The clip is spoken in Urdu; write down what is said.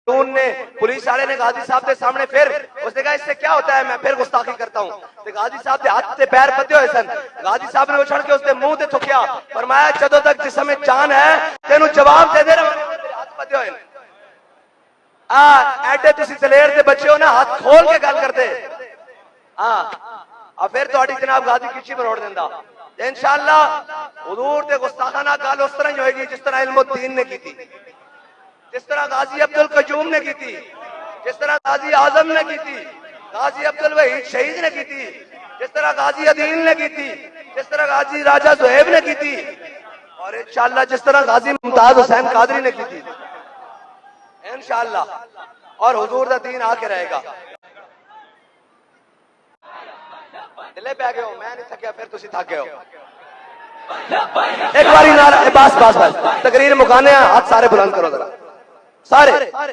نے پولیس والے نے غازی صاحب کے سامنے پھر اس نے کہا اس سے کیا ہوتا ہے میں پھر گستاخی کرتا ہوں تے غازی صاحب کے ہاتھ سے پیر بدے ہوئے سن غازی صاحب نے اچھل کے اس کے منہ تے تھکیا فرمایا جدوں تک جسم میں جان ہے تینوں جواب دے دے ہاتھ بدے ہوئے ایڈے تسی دلیر دے بچے ہو نا ہاتھ کھول کے گل کرتے پھر تہاڈی جناب غازی کچی مروڑ دیندا انشاءاللہ حضور دے گستاخانہ گل اس طرح ہی ہوئے گی جس طرح علم الدین نے کی تھی جس طرح غازی عبد القیوم نے کی تھی جس طرح غازی اعظم نے کی تھی غازی عبد الوحید شہید نے کی تھی جس طرح غازی عدیل نے کی تھی جس طرح غازی راجہ زہیب نے کی تھی اور انشاءاللہ جس طرح غازی ممتاز حسین قادری نے کی تھی انشاءاللہ اور حضور دا دین آ کے رہے گا دلے پہ گئے ہو میں نہیں تھکیا پھر تسی تھک گئے ہو ایک باری نعرہ بس تقریر مکانے ہاتھ سارے بلند کرو ذرا سارے